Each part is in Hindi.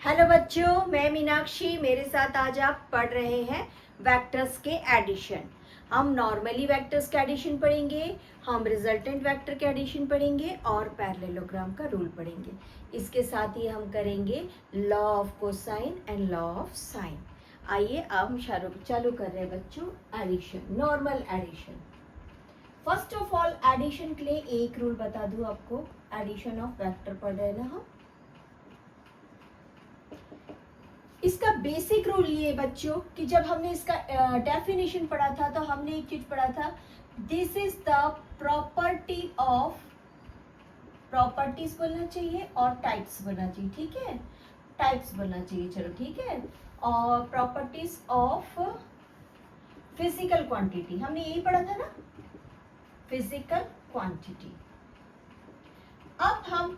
हेलो बच्चों, मैं मीनाक्षी। मेरे साथ आज आप पढ़ रहे हैं वेक्टर्स के एडिशन। हम नॉर्मली वेक्टर्स के एडिशन पढ़ेंगे, हम रिजल्टेंट वेक्टर के एडिशन पढ़ेंगे और पैरेललोग्राम का रूल पढ़ेंगे। इसके साथ ही हम करेंगे law of cosine and law of sine. आइए अब हम चालू कर रहे हैं बच्चों addition, normal addition. First of all addition के लिए एक रूल बता दूं आपको। एडिशन ऑफ वेक्टर पढ़ रहे हैं ना हम। इसका बेसिक रूल ये बच्चों कि जब हमने इसका डेफिनेशन पढ़ा था तो हमने एक चीज पढ़ा था, this is the property of, properties बोलना चाहिए और टाइप्स बोलना चाहिए, ठीक है, टाइप्स बोलना चाहिए, चलो ठीक है। और प्रॉपर्टीज ऑफ फिजिकल क्वांटिटी हमने यही पढ़ा था ना, फिजिकल क्वांटिटी। अब हम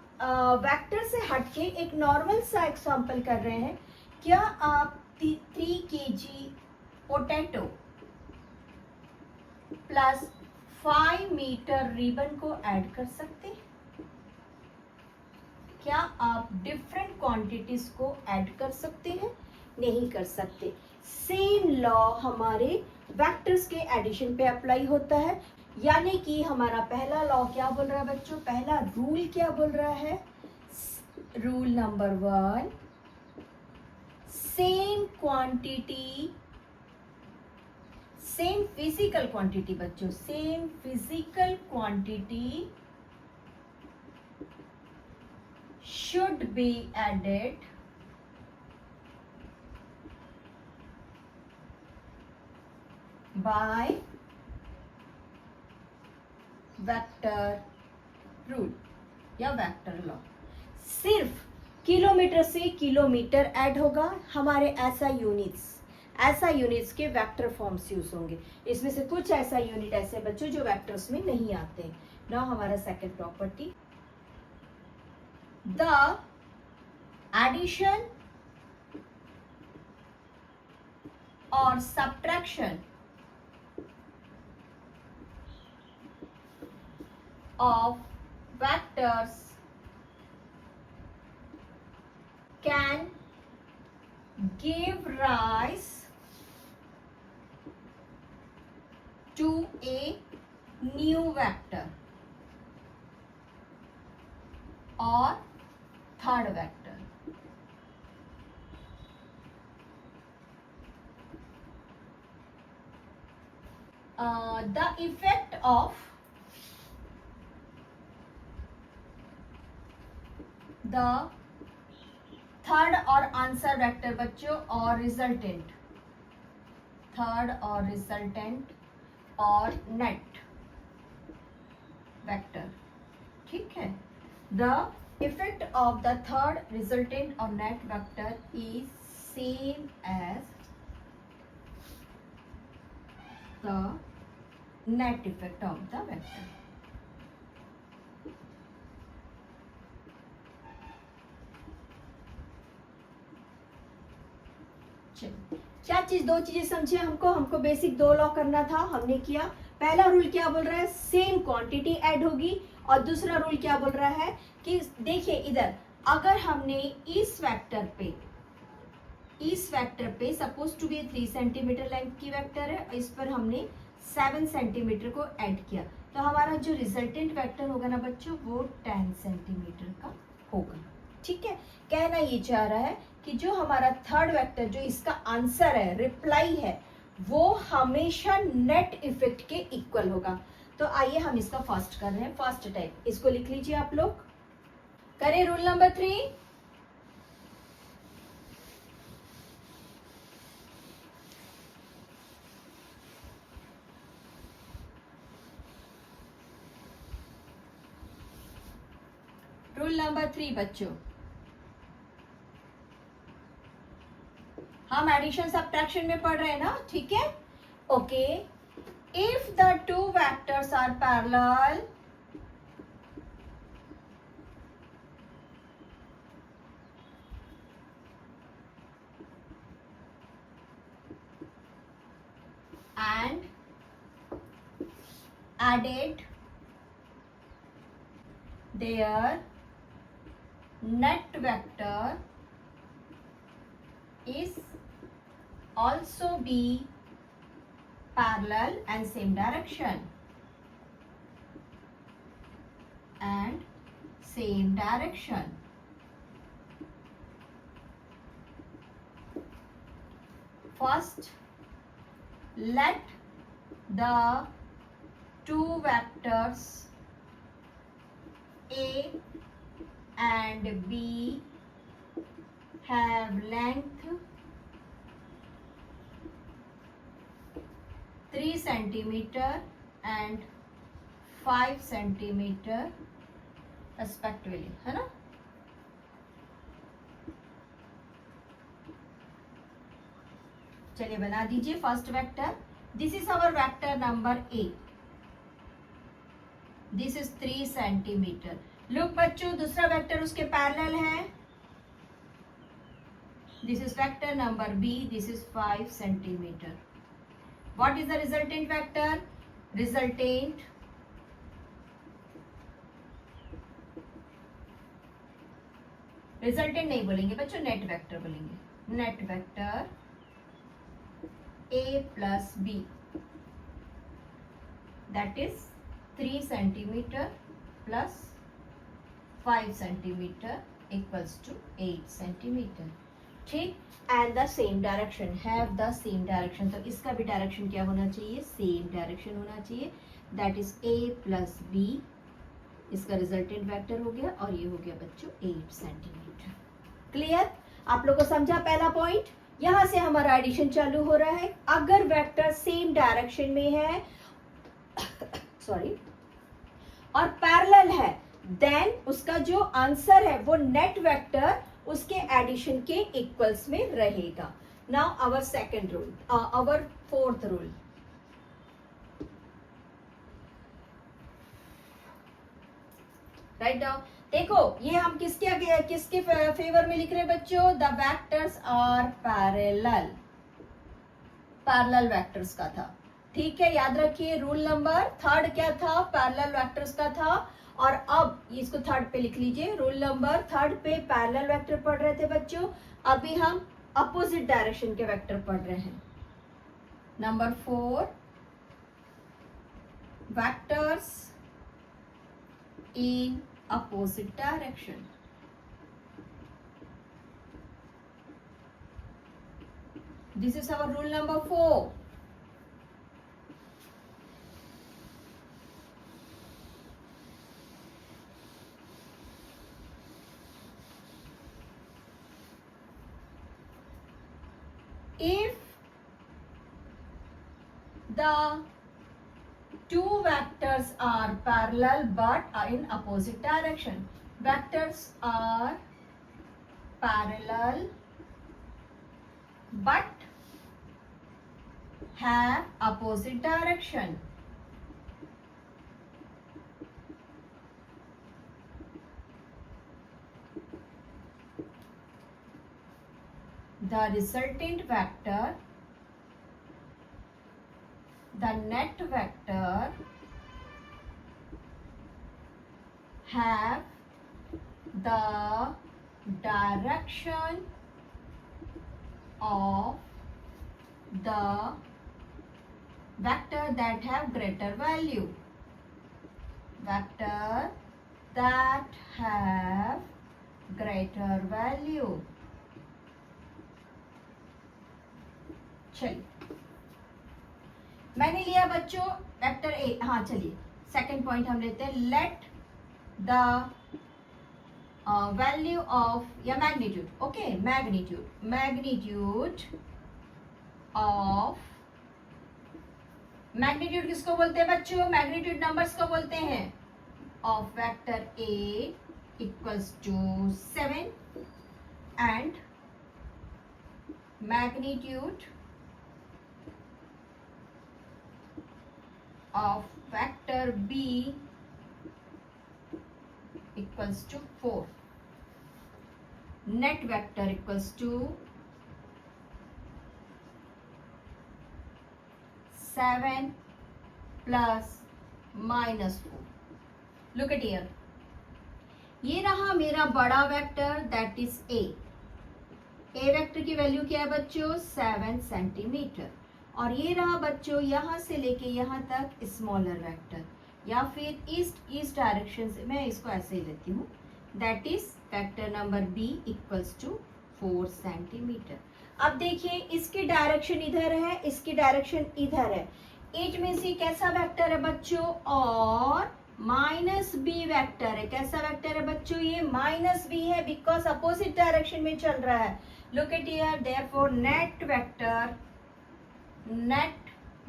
वेक्टर से हटके एक नॉर्मल सा एग्जांपल कर रहे हैं। क्या आप 3 kg potato plus 5 metre ribbon को ऐड कर सकते हैं? क्या आप डिफरेंट क्वांटिटीज को ऐड कर सकते हैं? नहीं कर सकते। सेम लॉ हमारे वेक्टर्स के एडिशन पे अप्लाई होता है। यानी कि हमारा पहला लॉ क्या बोल रहा है बच्चों, पहला रूल क्या बोल रहा है? Rule number 1, same quantity, same physical quantity बच्चों, same physical quantity should be added by vector rule या वेक्टर लॉ। सिर्फ किलोमीटर से किलोमीटर ऐड होगा हमारे ऐसा यूनिट्स के वेक्टर फॉर्म्स यूज होंगे। इसमें से कुछ ऐसा यूनिट ऐसे बच्चों जो वेक्टर्स में नहीं आते हैं ना। हमारा सेकंड प्रॉपर्टी, द एडिशन और subtraction of vectors can give rise to a new vector or third vector. The effect of the third और आंसर वेक्टर बच्चों और रिजल्टेंट, थर्ड और रिजल्टेंट और नेट वेक्टर, ठीक है। The effect of the third, resultant और net vector is same as the net effect of the vector. क्या चीज, दो चीजें समझे हमको बेसिक 2 लॉ करना था, हमने किया। पहला रूल क्या बोल रहा है, सेम क्वांटिटी ऐड होगी। और दूसरा रूल क्या बोल रहा है कि देखिए इधर, अगर हमने इस वेक्टर पे suppose to be 3 centimetre length की वेक्टर है, इस पर हमने 7 सेंटीमीटर को ऐड किया, तो हमारा जो रिजल्टेंट वेक्टर होगा ना बच्चों वो 10 सेंटीमीटर का होगा, ठीक है। कहना ये चाह रहा है कि जो हमारा थर्ड वेक्टर, जो इसका आंसर है, रिप्लाई है, वो हमेशा नेट इफेक्ट के इक्वल होगा। तो आइए हम इसका फर्स्ट कर रहे हैं, फर्स्ट टाइप, इसको लिख लीजिए आप लोग। करें रूल नंबर 3। रूल नंबर 3 बच्चों, हम एडिशन सब्ट्रैक्शन में पढ़ रहे हैं ना, ठीक है। Okay, if the 2 vectors are parallel and added their net vector is also be parallel and same direction and same direction. First, let the two vectors A and B have length 3 centimeter and 5 centimeter respectively, है ना. चलिए बना दीजिए first vector. This is our vector number A. This is 3 centimetre. Look बच्चों, दूसरा वेक्टर उसके पैरेलल है. This is vector number B. This is 5 centimetre. What is the resultant vector? Resultant नहीं बोलेंगे बच्चों, नेट वेक्टर बोलेंगे. Net vector A plus B, that is 3 centimeter plus 5 centimeter equals to 8 centimeter. ठीक. And the same direction, have the same direction. तो इसका भी डायरेक्शन क्या होना चाहिए? सेम डायरेक्शन होना चाहिए. That is A plus B. इसका रिजल्टेंट वेक्टर हो गया और ये हो गया बच्चों 8 सेंटीमीटर. क्लियर? आप लोग को समझा पहला पॉइंट? यहां से हमारा एडिशन चालू हो रहा है. अगर वेक्टर सेम डायरेक्शन में है सॉरी और पैरेलल है, देन उसका जो आंसर है वो नेट वेक्टर उसके एडिशन के इक्वल्स में रहेगा. Now our second rule, our fourth rule. Write down. देखो ये हम किसके फेवर में लिख रहे हैं बच्चों? The vectors are parallel. Parallel vectors का था. ठीक है, याद रखिए. रूल नंबर थर्ड क्या था? पैरेलल वेक्टर्स का था. और अब इसको थर्ड पे लिख लीजिए. रूल नंबर थर्ड पे पैरेलल वेक्टर पढ़ रहे थे बच्चों. अभी हम अपोजिट डायरेक्शन के वेक्टर पढ़ रहे हैं. Number 4, vectors in opposite direction. This is our rule number 4. If the two vectors are parallel but are in opposite direction. Vectors are parallel but have opposite direction. The resultant vector, the net vector, have the direction of the vector that have greater value. Vector that have greater value. चलिए मैंने लिया बच्चों वेक्टर ए. हाँ चलिए सेकंड पॉइंट हम लेते हैं. लेट द वैल्यू ऑफ या magnitude. Okay, magnitude of. Magnitude किसको बोलते हैं बच्चों? मैग्नीट्यूड नंबर्स को बोलते हैं. Of vector A equals to 7 and magnitude of vector B equals to 4. Net vector equals to 7 plus minus 4. Look at here. ये रहा मेरा बड़ा vector, that is A. A vector की वैल्यू क्या है बच्चों 7 सेंटीमीटर, और ये रहा बच्चों यहाँ से लेके यहाँ तक स्मॉलर वेक्टर, या फिर ईस्ट डायरेक्शन से मैं इसको ऐसे ही लेती हूँ, that is vector number B equals to 4 centimetre. अब देखिए इसकी डायरेक्शन इधर है, इसकी डायरेक्शन इधर है, इट मीन्स ये कैसा वेक्टर है बच्चों, और माइनस बी वेक्टर है। कैसा वेक्टर है बच्चों, ये माइनस बी है बिकॉज अपोजिट डायरेक्शन में चल रहा है। Look at here, therefore net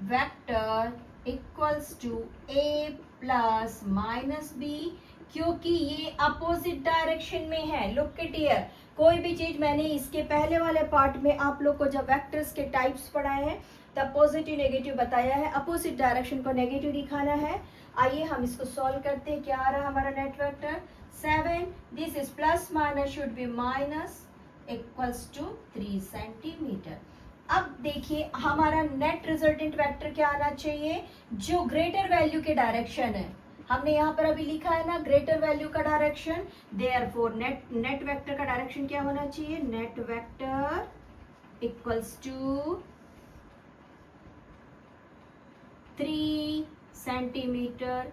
vector equals to A plus minus B, क्योंकि ये अपोजिट डायरेक्शन में है। लुक एट हियर, कोई भी चीज मैंने इसके पहले वाले पार्ट में आप लोग को जब वेक्टर्स के टाइप्स पढ़ाए हैं तब पॉजिटिव नेगेटिव बताया है, अपोजिट डायरेक्शन को नेगेटिव दिखाना है। आइए हम इसको सॉल्व करते हैं। क्या आ रहा है हमारा net vector 7, this is plus minus should be minus equals to 3 centimetre. अब देखिए हमारा नेट रिजल्टेंट वेक्टर क्या आना चाहिए, जो ग्रेटर वैल्यू के डायरेक्शन है। हमने यहाँ पर अभी लिखा है ना ग्रेटर वैल्यू का डायरेक्शन, देयरफॉर नेट वेक्टर का डायरेक्शन क्या होना चाहिए, net vector equals to 3 centimetre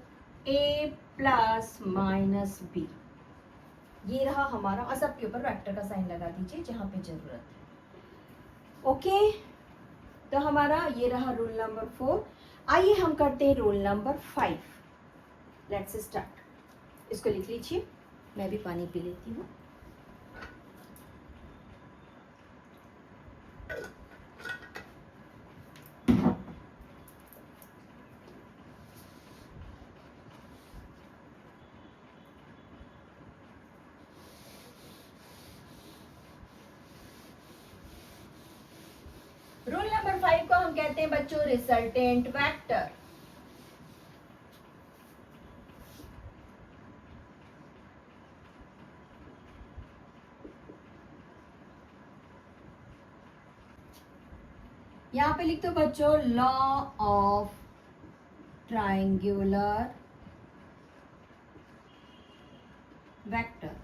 A plus minus B. ये रहा हमारा, और सबके ऊपर वेक्टर का साइन लगा दीजिए जहां पे जरूरत है। ओके, तो हमारा ये रहा रूल नंबर 4। आइए हम करते हैं रूल नंबर 5। Let's start. इसको लिख लीजिए, मैं भी पानी पी लेती हूँ। रूल नंबर 5 को हम कहते हैं बच्चों रिजल्टेंट वेक्टर। यहां पे लिख दो बच्चों law of triangular vector.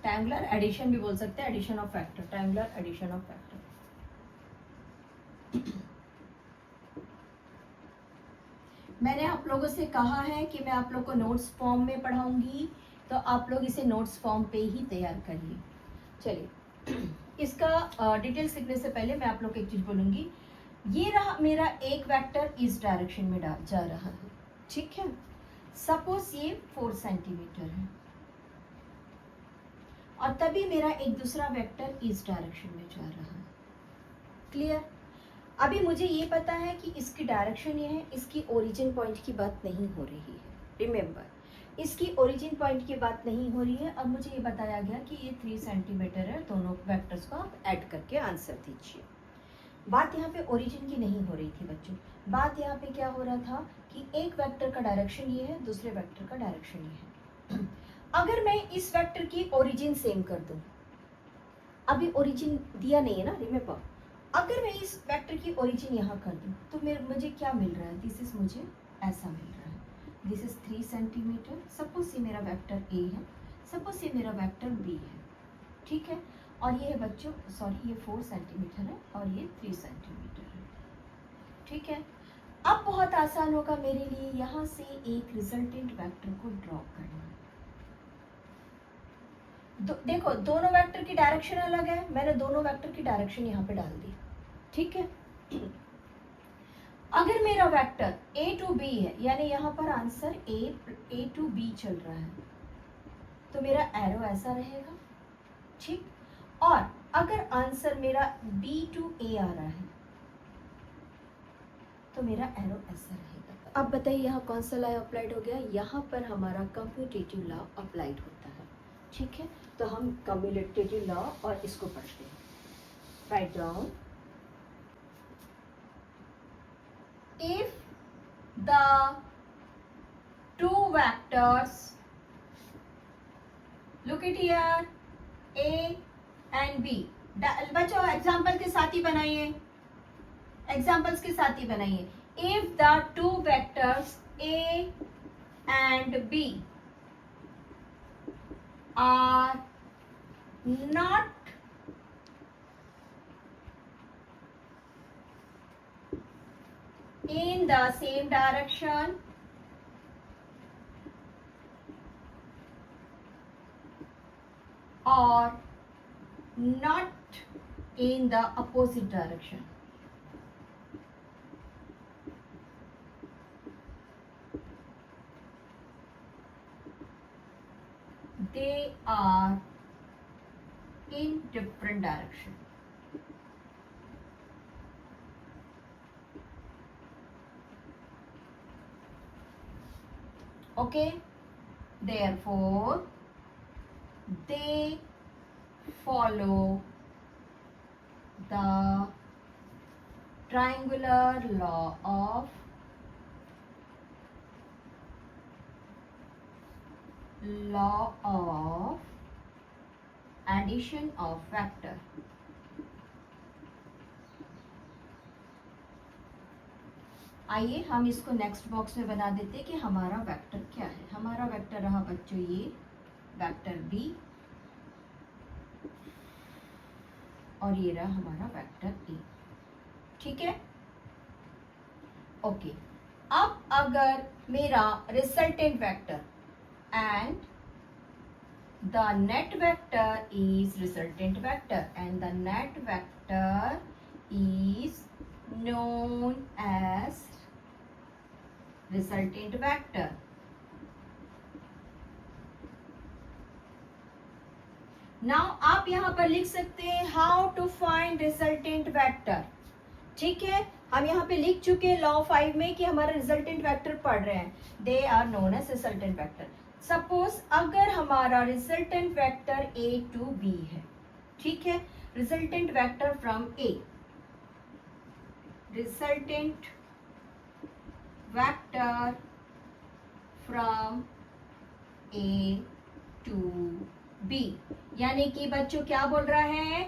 Triangular addition भी बोल सकते हैं, addition of vector, triangular addition of vector. मैंने आप लोगों से कहा है कि मैं आप लोग को नोट्स फॉर्म में पढ़ाऊंगी, तो आप लोग इसे नोट्स फॉर्म पे ही तैयार करिए। चलिए, इसका डिटेल सीखने से पहले मैं आप लोग को एक चीज बोलूंगी। ये रहा मेरा एक वेक्टर इस डायरेक्शन में जा रहा है, ठीक है। सपोज ये 4 सेंटीमीटर है, और तभी मेरा एक दूसरा वेक्टर इस डायरेक्शन में जा रहा है। क्लियर? अभी मुझे ये पता है कि इसकी डायरेक्शन ये है, इसकी ओरिजिन पॉइंट की बात नहीं हो रही है। रिमेंबर, इसकी ओरिजिन पॉइंट की बात नहीं हो रही है। अब मुझे ये बताया गया कि ये 3 सेंटीमीटर है, दोनों वेक्टर्स को आप ऐड करके आंसर दीजिए। बात यहाँ पे ओरिजिन की नहीं हो रही थी बच्चों, बात यहाँ पे क्या हो रहा था कि एक वेक्टर का डायरेक्शन ये है, दूसरे वेक्टर का डायरेक्शन ये है। अगर मैं इस वेक्टर की ओरिजिन सेम कर दूं, अभी ओरिजिन दिया नहीं है ना, रिमेंबर, अगर मैं इस वेक्टर की ओरिजिन यहाँ कर दूं तो मुझे क्या मिल रहा है, दिस इज मुझे ऐसा मिल रहा है, दिस इज 3 सेंटीमीटर। सपोज ये मेरा वेक्टर ए है, सपोज ये मेरा वेक्टर बी है, ठीक है। और ये है बच्चों, सॉरी, ये 4 सेंटीमीटर है और ये 3 सेंटीमीटर है, ठीक है। अब बहुत आसान होगा मेरे लिए यहाँ से एक रिजल्टेंट वेक्टर को ड्रॉ करना। देखो दोनों वेक्टर की डायरेक्शन अलग है, मैंने दोनों वेक्टर की डायरेक्शन यहाँ पे डाल दी, ठीक है। अगर मेरा वेक्टर a टू b है, यानी यहाँ पर आंसर a टू b चल रहा है, तो मेरा एरो ऐसा रहेगा, ठीक। और अगर आंसर मेरा b टू a आ रहा है तो मेरा एरो ऐसा रहेगा। अब बताइए यहाँ कौन सा लॉ अप्लाइड हो गया, यहाँ पर हमारा कम्यूटेटिव लॉ अप्लाइड होता है, ठीक है। तो हम कम्यूटेटिव लॉ और इसको पढ़ते हैं। Write down, if the two vectors, look at here, a and b, बच्चों एग्जाम्पल के साथ ही बनाइए, एग्जाम्पल्स के साथ ही बनाइए। if the two vectors a and b are not the same direction or not in the opposite direction. They are in different direction. Okay, therefore they follow the triangular law of addition of vector. आइए हम इसको नेक्स्ट बॉक्स में बना देते हैं कि हमारा वेक्टर क्या है. हमारा वेक्टर रहा बच्चों ये वेक्टर बी और ये रहा हमारा वेक्टर ए. ठीक है, ओके. अब अगर मेरा resultant vector and the net vector is resultant vector and the net vector is known as resultant vector. Now आप यहाँ पर लिख सकते हैं how to find resultant vector. ठीक है, हम यहाँ पे लिख चुके हैं लॉ 5 में कि हमारा रिजल्टेंट वेक्टर पढ़ रहे हैं. They are known as resultant vector. Suppose अगर हमारा resultant vector A to B है. ठीक है, resultant vector from A, resultant vector from A to B, यानी कि बच्चों क्या बोल रहा है,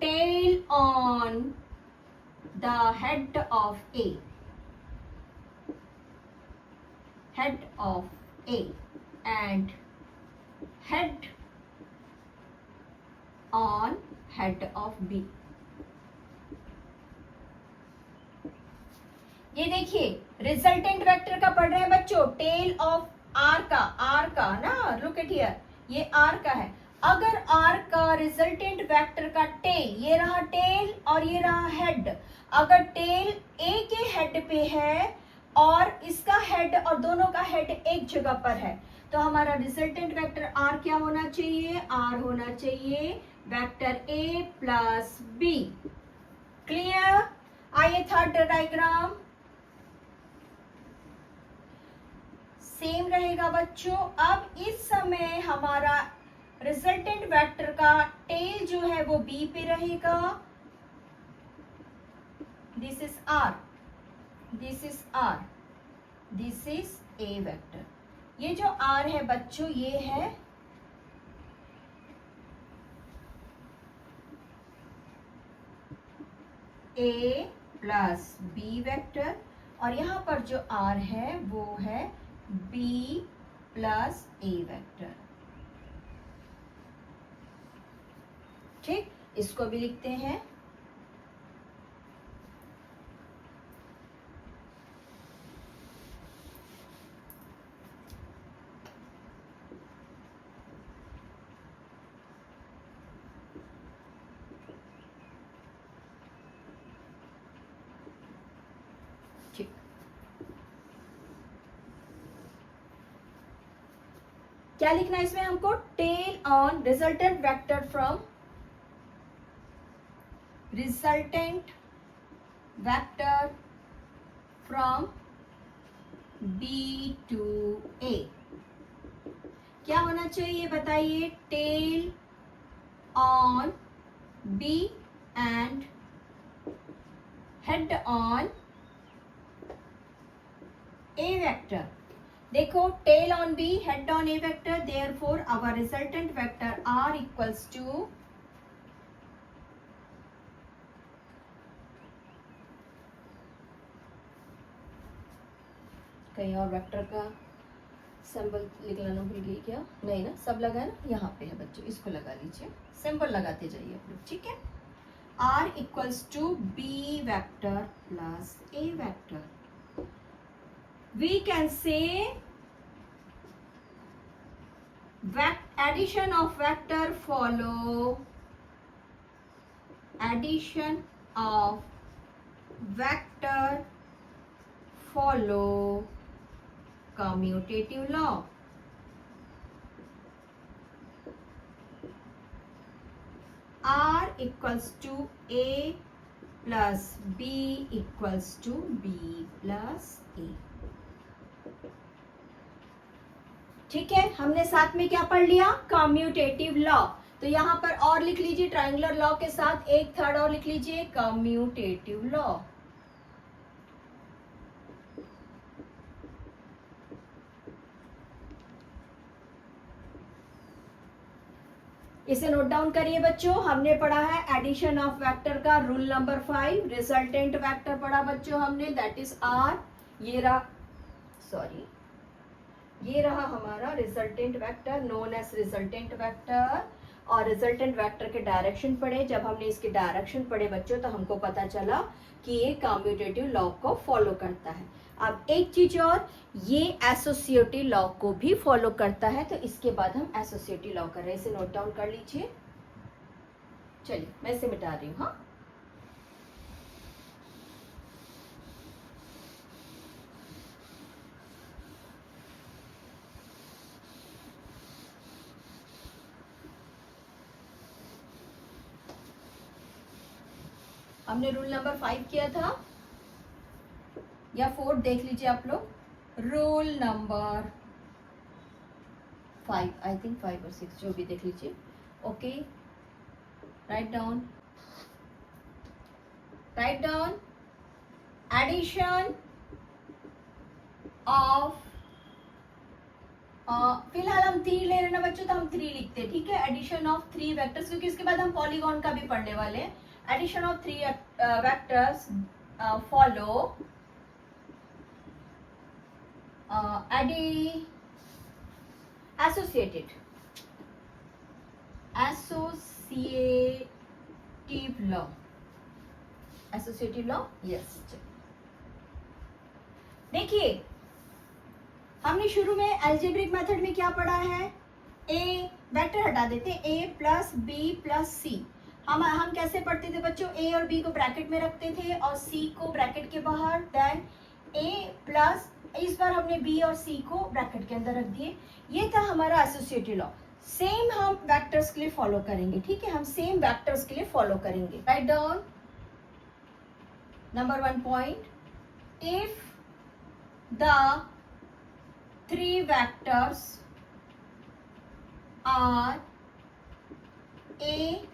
tail on the head of A, head of A and head on head of B. ये देखिए रिजल्टेंट वेक्टर का पढ़ रहे हैं बच्चों, टेल ऑफ आर का ना, लुक एट हियर, ये आर का है. अगर आर का रिजल्टेंट वेक्टर का टेल, ये रहा टेल और ये रहा हेड, अगर टेल ए के हेड पे है और इसका हेड और दोनों का हेड एक जगह पर है, तो हमारा रिजल्टेंट वेक्टर आर क्या होना चाहिए, आर होना चाहिए vector A plus B. Clear. आइए थर्ड डायग्राम सेम रहेगा बच्चों. अब इस समय हमारा रिजल्टेंट वेक्टर का टेल जो है वो बी पे रहेगा. This is R, this is R, this is a vector. ये जो आर है बच्चों ये है ए प्लस बी वेक्टर और यहां पर जो आर है वो है बी प्लस ए वेक्टर. ठीक, इसको भी लिखते हैं. ठीक, क्या लिखना है इसमें हमको, tail on resultant vector from resultant vector from B to A. क्या होना चाहिए बताइए, tail on B and head on A vector. देखो tail on B, head on A vector, therefore our resultant vector R equals to कहीं और वेक्टर का सिंबल निकलाना भूल गई क्या, नहीं ना, सब लगा है ना, यहाँ पे है बच्चों, इसको लगा लीजिए, सिंबल लगाते जाइए आप लोग. ठीक है, R equals to B vector plus A vector. we can say addition of vector follow commutative law. R equals to A plus B equals to B plus A. ठीक है, हमने साथ में क्या पढ़ लिया? Commutative law. तो यहां पर और लिख लीजिए, ट्रायंगुलर लॉ के साथ एक थर्ड और लिख लीजिए, कम्यूटेटिव लॉ. इसे नोट डाउन करिए बच्चों. हमने पढ़ा है एडिशन ऑफ वेक्टर का रूल नंबर 5. रिजल्टेंट वेक्टर पढ़ा बच्चों हमने, दैट इज आर. ये रहा हमारा resultant vector, known as resultant vector. और रिजल्टेंट वेक्टर के डायरेक्शन पढ़े. जब हमने इसके डायरेक्शन पढ़े बच्चों तो हमको पता चला कि ये कम्यूटेटिव लॉ को फॉलो करता है. अब एक चीज और, ये एसोसिएटिव लॉ को भी फॉलो करता है. तो इसके बाद हम एसोसिएटिव लॉ कर रहे हैं, इसे नोट डाउन कर लीजिए. चलिए मैं इसे मिटा रही हूँ. हाँ, हमने रूल नंबर 5 किया था या 4, देख लीजिए आप लोग. रूल नंबर 5, आई थिंक 5 और 6, जो भी देख लीजिए. Okay, write down addition of, फिलहाल हम 3 ले रहे हैं ना बच्चों, तो हम 3 लिखते हैं. ठीक है, एडिशन ऑफ 3 वेक्टर्स, क्योंकि इसके बाद हम पॉलीगॉन का भी पढ़ने वाले हैं. Addition of 3 vectors follow associative law. Yes, देखिए हमने शुरू में अलजेब्रिक मेथड में क्या पढ़ा है? ए वेक्टर हटा देते हैं, ए प्लस बी प्लस सी. हम कैसे पढ़ते थे बच्चों? ए और बी को ब्रैकेट में रखते थे और सी को ब्रैकेट के बाहर. देन ए प्लस, इस बार हमने बी और सी को ब्रैकेट के अंदर रख दिए. ये था हमारा एसोसिएटिव लॉ. सेम हम वेक्टर्स के लिए फॉलो करेंगे. ठीक है, हम सेम वेक्टर्स के लिए फॉलो करेंगे. Write down number 1 point. If the 3 vectors are A,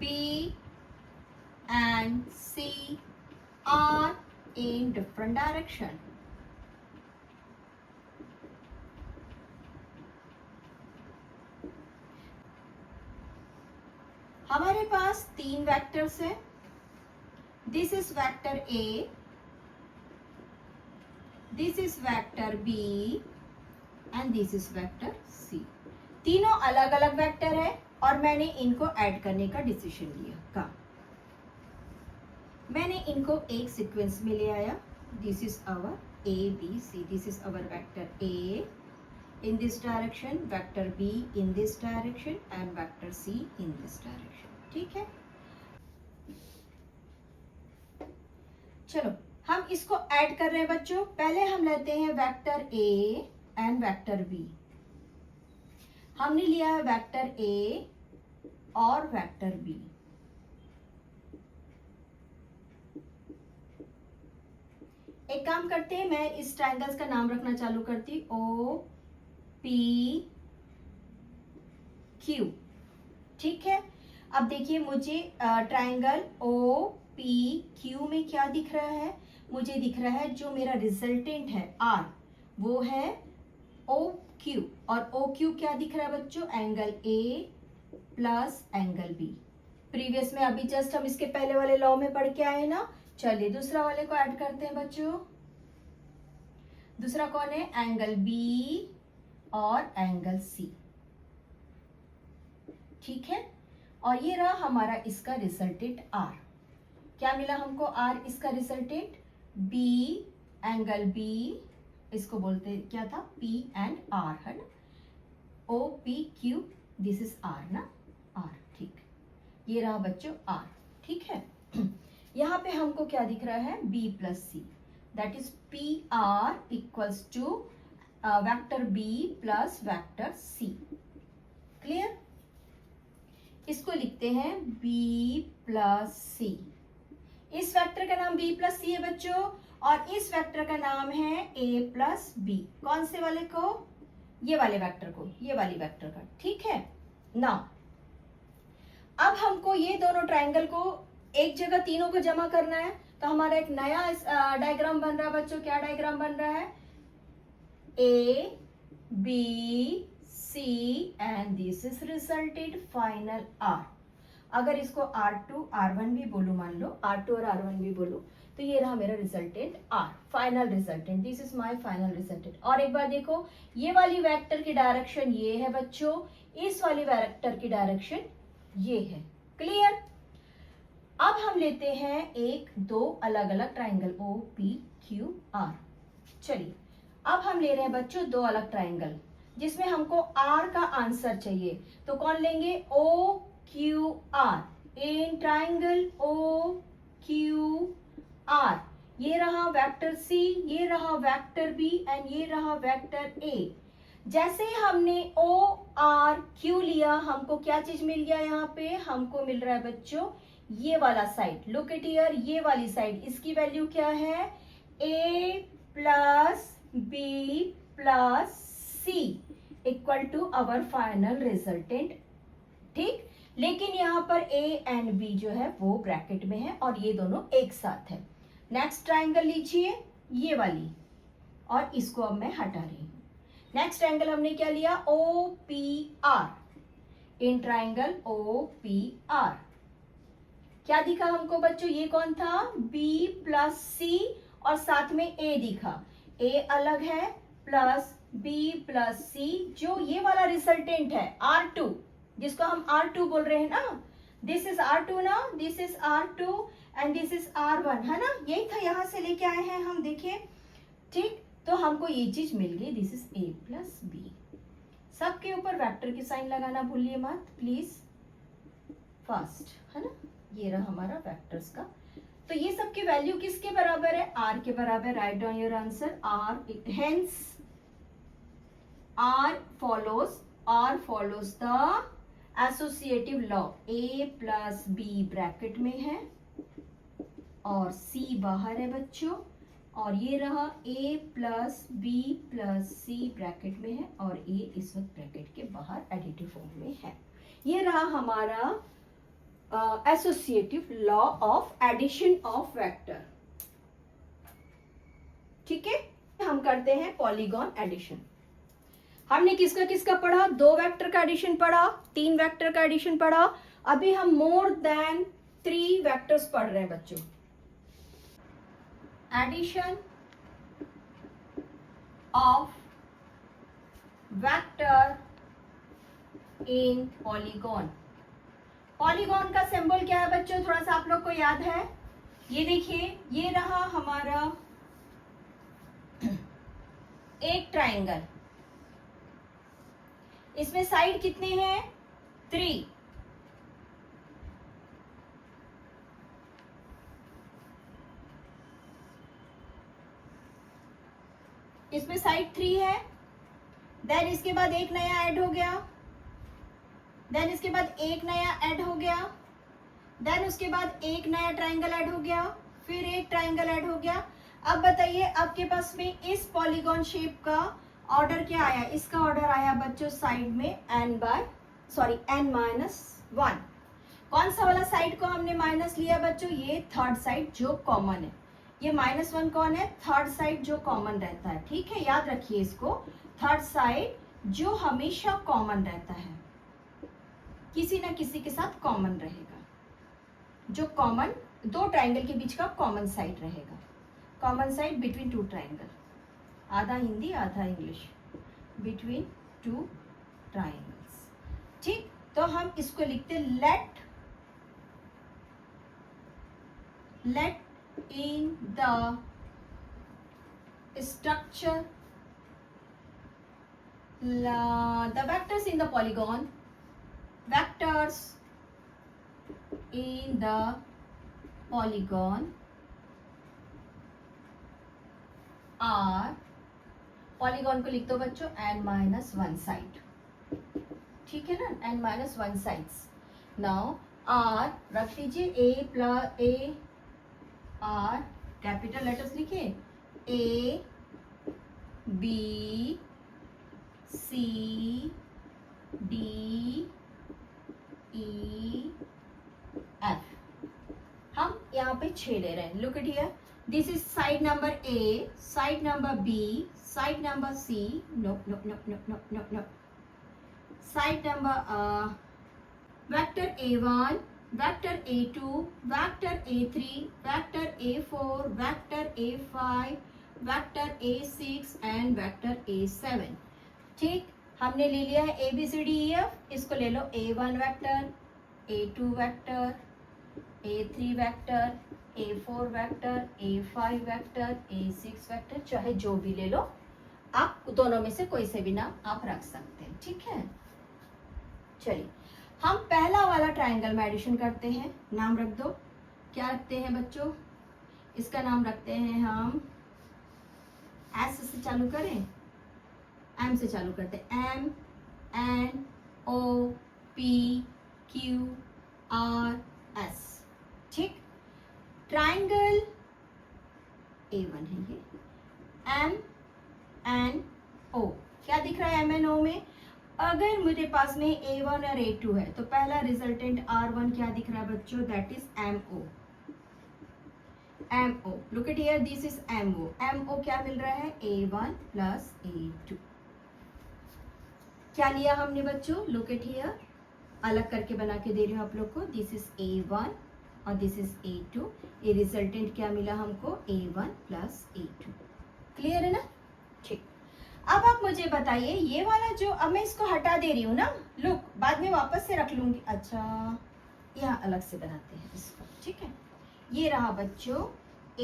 B and C are in different direction. हमारे पास 3 वेक्टर्स हैं. This is vector A, this is vector B and this is vector C. तीनों अलग अलग वेक्टर है और मैंने इनको ऐड करने का डिसीजन लिया. मैंने इनको एक सीक्वेंस में ले आया. This is our A B C. This is our vector A in this direction, vector B in this direction and vector C in this direction. ठीक है, चलो हम इसको ऐड कर रहे हैं बच्चों. पहले हम लेते हैं vector A and vector B. हमने लिया है वेक्टर A और वेक्टर B. एक काम करते हैं, मैं इस ट्रायंगल्स का नाम रखना चालू करती. O P Q. ठीक है, अब देखिए मुझे ट्रायंगल O P Q में क्या दिख रहा है? मुझे दिख रहा है जो मेरा रिजल्टेंट है R, वो है O Q. और O Q क्या दिख रहा है बच्चों? Angle A plus angle B. Previous में अभी जस्ट हम इसके पहले वाले लॉ में पढ़ के आए ना. चलिए दूसरा वाले को ऐड करते हैं बच्चों. दूसरा कौन है? एंगल B और एंगल C. ठीक है, और ये रहा हमारा इसका रिजल्टेंट R. क्या मिला हमको? R इसका रिजल्टेंट. बी, एंगल बी, इसको बोलते क्या था, पी एंड आर, है ना, O P Q, this is R ना, आर, ठीक, ये रहा बच्चों आर, ठीक है। यहाँ पे हमको क्या दिख रहा है, B plus C, that is P R equals to vector B plus vector C, clear. इसको लिखते हैं बी प्लस सी, इस वेक्टर का नाम बी प्लस सी है बच्चों, और इस वेक्टर का नाम है ए प्लस बी। कौन से वाले को, ये वाले वेक्टर को, ये वाली वेक्टर का, ठीक है ना। अब हमको ये दोनों ट्राइंगल को एक जगह तीनों को जमा करना है, तो हमारा एक नया डायग्राम बन रहा है बच्चों। क्या डायग्राम बन रहा है, A B C and this is resulted final R. अगर इसको R2 R1 भी बोलूं, मान लो R2 और R1 भी बोलूं, तो ये रहा मेरा resultant R, final resultant, this is my final resultant. और एक बार देखो, ये वाली वेक्टर की डायरेक्शन ये है बच्चों, इस वाली वेक्टर की डायरेक्शन ये है, क्लियर। अब हम लेते हैं एक दो अलग अलग triangle O P Q R। चलिए अब हम ले रहे हैं बच्चों दो अलग ट्राइंगल जिसमें हमको R का आंसर चाहिए, तो कौन लेंगे, O Q R, in triangle O Q R, ये रहा वेक्टर C, ये रहा वेक्टर B एंड ये रहा वेक्टर A। जैसे हमने O R Q लिया, हमको क्या चीज मिल गया, यहाँ पे हमको मिल रहा है बच्चों ये वाला साइड, लुक एट हियर, ये वाली साइड, इसकी वैल्यू क्या है, A plus B plus C equal to our final resultant, ठीक। लेकिन यहाँ पर A एंड B जो है वो ब्रैकेट में है और ये दोनों एक साथ है। नेक्स्ट ट्राइंगल लीजिए ये वाली, और इसको अब मैं हटा रही हूँ। नेक्स्ट ट्राइंगल हमने क्या लिया, OPR, इन ट्राइंगल OPR क्या दिखा हमको बच्चों, ये कौन था, B प्लस C और साथ में A दिखा, A अलग है प्लस B प्लस C, जो ये वाला रिजल्टेंट है R2, जिसको हम R2 बोल रहे हैं ना, दिस इज R2 ना, this is R2 and this is R1, है ना, यही था, यहां से लेके आए हैं हम, देखिए, ठीक। तो हमको ये चीज मिल गई, this is A plus B। सबके ऊपर वेक्टर की साइन लगाना भूलिए मत प्लीज, फास्ट, है ना, ये रहा हमारा वेक्टर्स का। तो ये सब की वैल्यू किसके बराबर है, R के बराबर, write down your answer, R, hence R follows the associative law, A plus B bracket में है और C बाहर है बच्चों, और ये रहा A plus B plus C bracket में है और A इस वक्त ब्रैकेट के बाहर एडिटिव फॉर्म में है। ये रहा हमारा associative law of addition of vector, ठीक है। हम करते हैं पॉलीगॉन एडिशन। हमने किसका किसका पढ़ा, दो वेक्टर का एडिशन पढ़ा, तीन वेक्टर का एडिशन पढ़ा, अभी हम मोर देन 3 वेक्टर्स पढ़ रहे हैं बच्चों। Addition of vector in polygon. Polygon का सिंबल क्या है बच्चों, थोड़ा सा आप लोग को याद है, ये देखिए, ये रहा हमारा एक ट्राइंगल, इसमें साइड कितने हैं, 3, इसमें साइड 3 है, देन इसके बाद एक नया ऐड हो गया, देन इसके बाद एक नया ऐड हो गया, देन उसके बाद एक नया ट्राइंगल ऐड हो गया, फिर एक ट्राइंगल ऐड हो गया। अब बताइए आपके पास में इस पॉलीगॉन शेप का ऑर्डर क्या आया, इसका ऑर्डर आया बच्चों साइड में n-1। कौन सा वाला साइड को हमने माइनस लिया बच्चों, ये थर्ड साइड जो कॉमन है, ये -1 कौन है, थर्ड साइड जो कॉमन रहता है, ठीक है, याद रखिए इसको, थर्ड साइड जो हमेशा कॉमन रहता है, किसी ना किसी के साथ कॉमन रहेगा, जो कॉमन दो ट्राइंगल के बीच का कॉमन साइड रहेगा, कॉमन साइड बिटवीन 2 ट्राइंगल, आधा हिंदी आधा इंग्लिश, बिटवीन 2 ट्राइंगल्स, ठीक। तो हम इसको लिखते let in the structure, the vectors in the polygon, vectors in the polygon are, polygon को लिख दो बच्चों n-1 साइड, ठीक है ना, n-1 साइड्स. नाउ आर रख लीजिए, a plus A R capital letters लिखे, A B C D E F. हम यहाँ पे 6 ले रहे हैं. Look at here, this is side number A, side number B, side number C, no no no no no no no, side number vector A1, vector A2, vector A3, vector A4, vector A5, vector A6 and vector A7. ठीक, हमने ले लिया है A B C D E F. इसको ले लो A1 vector, A2 vector, A3 vector, A4 vector, A5 vector, A6 vector, चाहे जो भी ले लो आप, दोनों में से कोई से भी नाम आप रख सकते हैं. ठीक है, चलिए हम पहला वाला ट्रायंगल में एडिशन करते हैं. नाम रख दो, क्या रखते हैं बच्चों? इसका नाम रखते हैं हम, एस से चालू करें, एम से चालू करते हैं. M N O P Q R S. ठीक, ट्रायंगल A1 है ये. एम एन ओ, क्या दिख रहा है एम एन ओ में? अगर मेरे पास में A1 और A2 है तो पहला रिजल्टेंट R1 क्या दिख रहा है बच्चों? That is MO. MO, look at here, this is MO. MO क्या मिल रहा है? A1 plus A2. क्या लिया हमने बच्चों? लुक एट हियर, अलग करके बना के दे रही हूं आप लोग को. दिस इज A1 और दिस इज A2. ये रिजल्टेंट क्या मिला हमको? A1 plus A2. क्लियर है ना? ठीक, अब आप मुझे बताइए, ये वाला जो, अब मैं इसको हटा दे रही हूँ ना, लुक, बाद में वापस से रख लूंगी. अच्छा, यहाँ अलग से बनाते हैं इसको. ठीक है, ये रहा बच्चों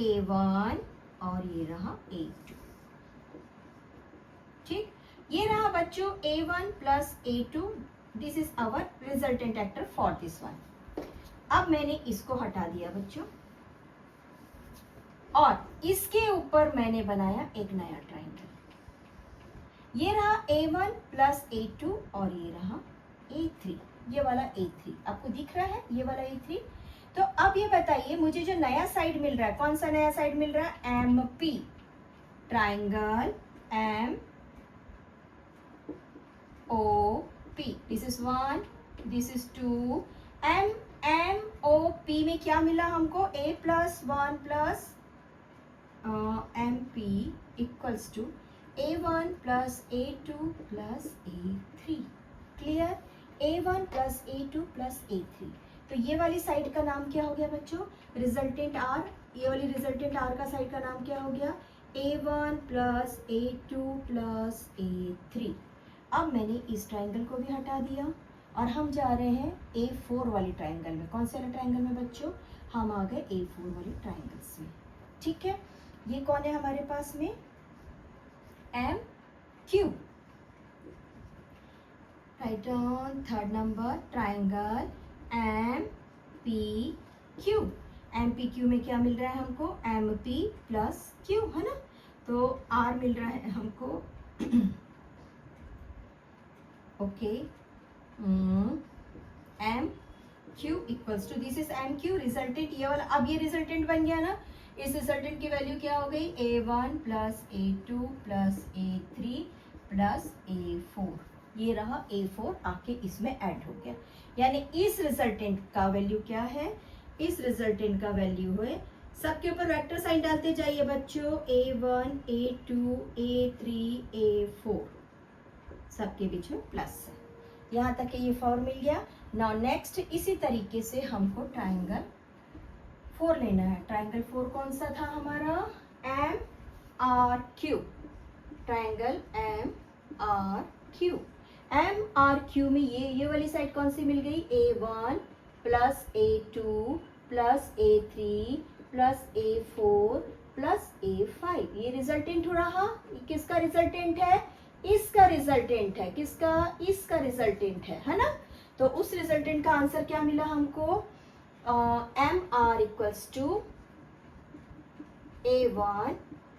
A1 और ये रहा A2. ठीक, ये रहा बच्चों A1 plus A2. This is our resultant vector for this one. अब मैंने इसको हटा दिया बच्चों और इसके ऊपर मैंने बनाया एक नया ट्रायंगल. ये रहा A1 प्लस A2 और ये रहा A3. ये वाला A3 आपको दिख रहा है, ये वाला A3. तो अब ये बताइए मुझे जो नया साइड मिल रहा है, कौन सा नया साइड मिल रहा है? MP, triangle MOP. This is 1, this is 2. MOP में क्या मिला हमको? A plus 1 plus MP equals to A1 plus A2 plus A3. Clear? A1 plus A2 plus A3. तो ये वाली साइड का नाम क्या हो गया बच्चों? Resultant R. ये वाली रिजल्टेंट R का साइड का नाम क्या हो गया? A1 plus A2 plus A3. अब मैंने इस ट्रायंगल को भी हटा दिया और हम जा रहे हैं A4 वाली ट्रायंगल में. कौन से वाले ट्रायंगल में बच्चों? हम आ गए A4 वाली ट्रायंगल्स में. ठीक है, ये कौन है हमारे पास में? MQ. Right on third number triangle MPQ. MPQ में क्या मिल रहा है हमको? MP प्लस Q, है ना? तो R मिल रहा है हमको. Okay, MQ equals to, this is MQ resultant. ये वाला, अब ये रिजल्टेंट बन गया ना. इस रिजल्टेंट की वैल्यू क्या हो गई? A1 plus A2 plus A3 plus A4. ये रहा A4 आके इसमें ऐड हो गया. यानी इस रिजल्टेंट का वैल्यू क्या है? इस रिजल्टेंट का वैल्यू है, सबके ऊपर वेक्टर साइन डालते जाइए बच्चों. A1 A2 A3 A4, सबके बीच में प्लस है. यहाँ तक के ये 4 मिल गया. नाउ नेक्स्ट इसी तरीके से हमको ट्रायंगल 4 लेना है. ट्रायंगल 4 कौन सा था हमारा? MRQ. Triangle MRQ. MRQ में ये वाली साइड कौन सी मिल गई? A1 plus A2 plus A3 plus A4 plus A5। ये रिजल्टेंट हो रहा, किसका रिजल्टेंट है? इसका रिजल्टेंट है। किसका? इसका रिजल्टेंट है ना। तो उस रिजल्टेंट का आंसर क्या मिला हमको? MR equals to A1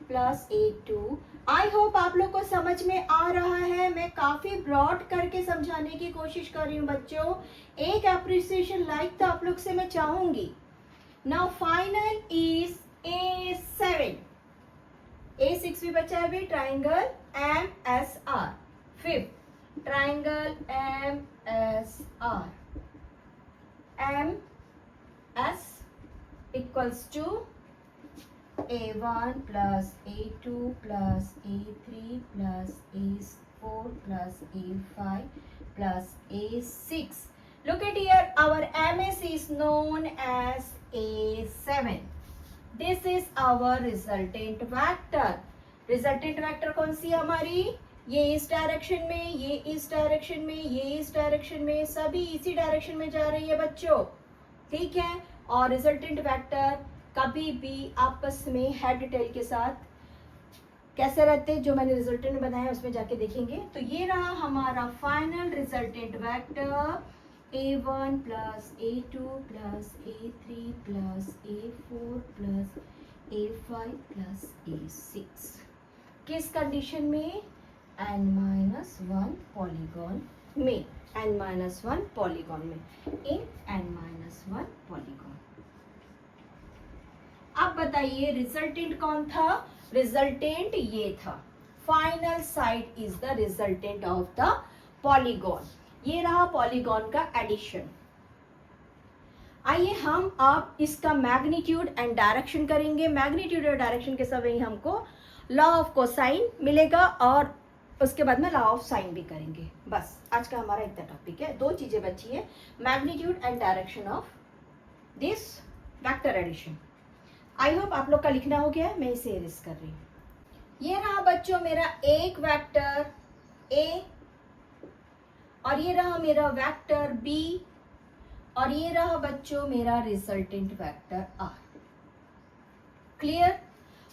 plus A2। I hope आप लोग को समझ में आ रहा है। मैं काफी ब्रॉड करके समझाने की कोशिश कर रही हूँ बच्चों। एक अप्रिसिएशन लाइक तो आप लोग से मैं चाहूंगी। Now final is A7। A6 भी बचा है भी, triangle MSR। Fifth triangle MSR, MS equals to A1 plus A2 plus A3 plus A4 plus A5 plus A6. Look at here, our MS is known as A7. This is our resultant vector. Resultant vector कौन सी है हमारी? ये इस डायरेक्शन में, ये इस डायरेक्शन में, ये इस डायरेक्शन में, सभी इसी डायरेक्शन में जा रही है बच्चों। ठीक है। और रिजल्टेंट वेक्टर कभी भी आपस में हेड टेल के साथ कैसे रहते हैं, जो मैंने रिजल्टेंट बनाया उसमें जाके देखेंगे। तो ये रहा हमारा final resultant vector A1 plus A2 plus A3 plus A4 plus A5 plus A6। किस कंडीशन में? n-1 पॉलीगॉन में। n-1 पॉलीगॉन में, इन n-1 पॉलीगॉन। अब बताइए रिजल्टेंट कौन था? रिजल्टेंट ये था। Final side is the resultant of the polygon. ये रहा पॉलीगॉन का एडिशन। आइए हम अब इसका मैग्नीट्यूड एंड डायरेक्शन करेंगे। मैग्नीट्यूड और डायरेक्शन के समय हमको लॉ ऑफ कोसाइन मिलेगा और उसके बाद में लॉ ऑफ साइन भी करेंगे। बस आज का हमारा इतना टॉपिक है। दो चीजें बची है, magnitude and direction of this vector addition. I hope आप लोग का लिखना हो गया। मैं इसे एरेज कर रही हूं। ये रहा बच्चों मेरा एक वेक्टर A, और ये रहा मेरा वेक्टर B, और ये रहा बच्चों मेरा रिजल्टेंट वेक्टर R। क्लियर?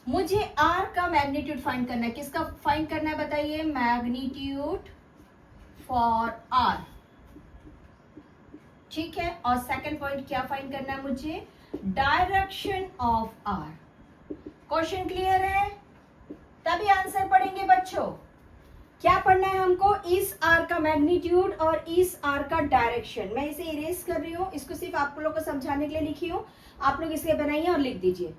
मुझे R का मैग्नीट्यूड फाइंड करना है। किसका फाइंड करना है बताइए? Magnitude for R। ठीक है। और सेकंड पॉइंट क्या फाइंड करना है मुझे? Direction of R। Question clear है? तभी आंसर पढ़ेंगे बच्चों। क्या पढ़ना है हमको? इस R का मैग्नीट्यूड और इस R का डायरेक्शन। मैं इसे इरेज कर रही हूं, इसको सिर्फ आप लोगों को समझाने के लिए लिखी हूं। आप लोग इसे बनाइए और लिख दीजिए।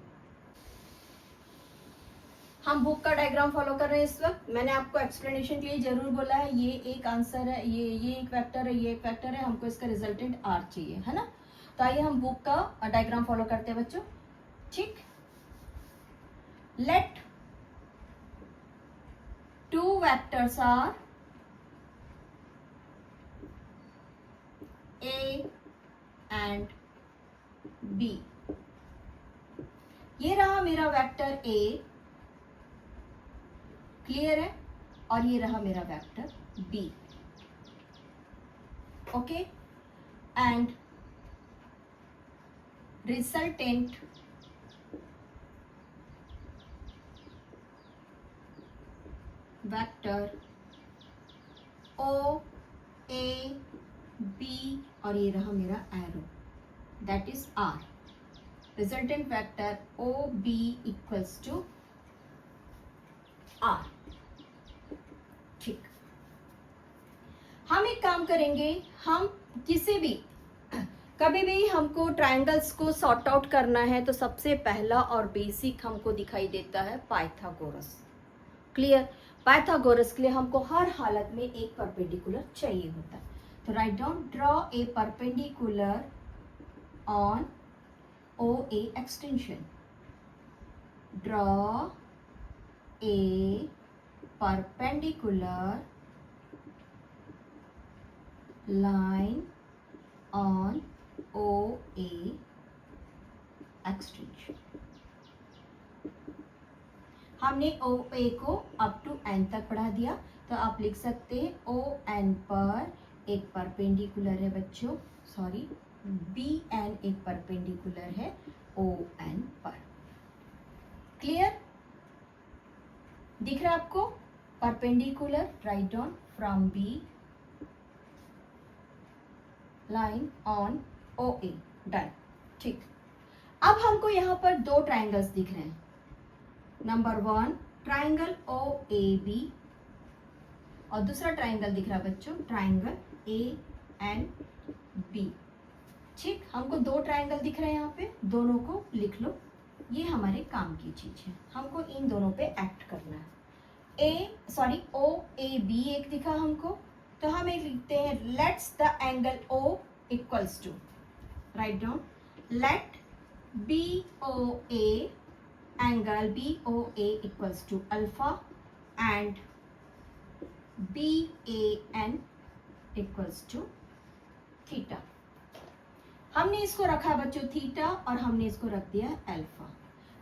हम बुक का डायग्राम फॉलो कर रहे हैं इस वक्त। मैंने आपको एक्सप्लेनेशन के लिए जरूर बोला है, ये एक आंसर है, ये एक वेक्टर है, ये एक वेक्टर है, हमको इसका रिजल्टेंट R चाहिए, है ना। तो आइए हम बुक का डायग्राम फॉलो करते हैं बच्चों। ठीक। Let two vectors are A and B। ये रहा मेरा वेक्टर A, क्लियर है, और ये रहा मेरा vector B। Okay. And resultant vector O A B, और ये रहा मेरा arrow, that is R। Resultant vector O B equals to R। ठीक। हम एक काम करेंगे, हम किसी भी कभी भी हमको ट्रायंगल्स को सॉर्ट आउट करना है तो सबसे पहला और बेसिक हमको दिखाई देता है पाइथागोरस। क्लियर? पाइथागोरस के लिए हमको हर हालत में एक परपेंडिकुलर चाहिए होता है। तो write down, draw a perpendicular on OA extension. Draw a perpendicular line on OA extension। हमने OA को अप टू N तक बढ़ा दिया, तो आप लिख सकते हैं ON पर एक परपेंडिकुलर है बच्चों, सॉरी BN एक परपेंडिकुलर है ON पर। क्लियर? दिख रहा है आपको? Perpendicular, right down from B line on O A, done. ठीक, अब हमको यहाँ पर दो ट्राइंगल्स दिख रहे हैं। Number 1 triangle O A B और दूसरा ट्राइंगल दिख रहा है बच्चों ट्राइंगल ए एंड बी। ठीक, हमको दो ट्राइंगल दिख रहे हैं यहाँ पे, दोनों को लिख लो, ये हमारे काम की चीज है, हमको इन दोनों पे एक्ट करना है। ओ ए बी एक दिखा हमको, तो हम एक लिखते हैं let's the angle O equals to, right down, let B O A angle B O A equals to alpha and B A N equals to theta. हमने इसको रखा है बच्चों थीटा और हमने इसको रख दिया अल्फा।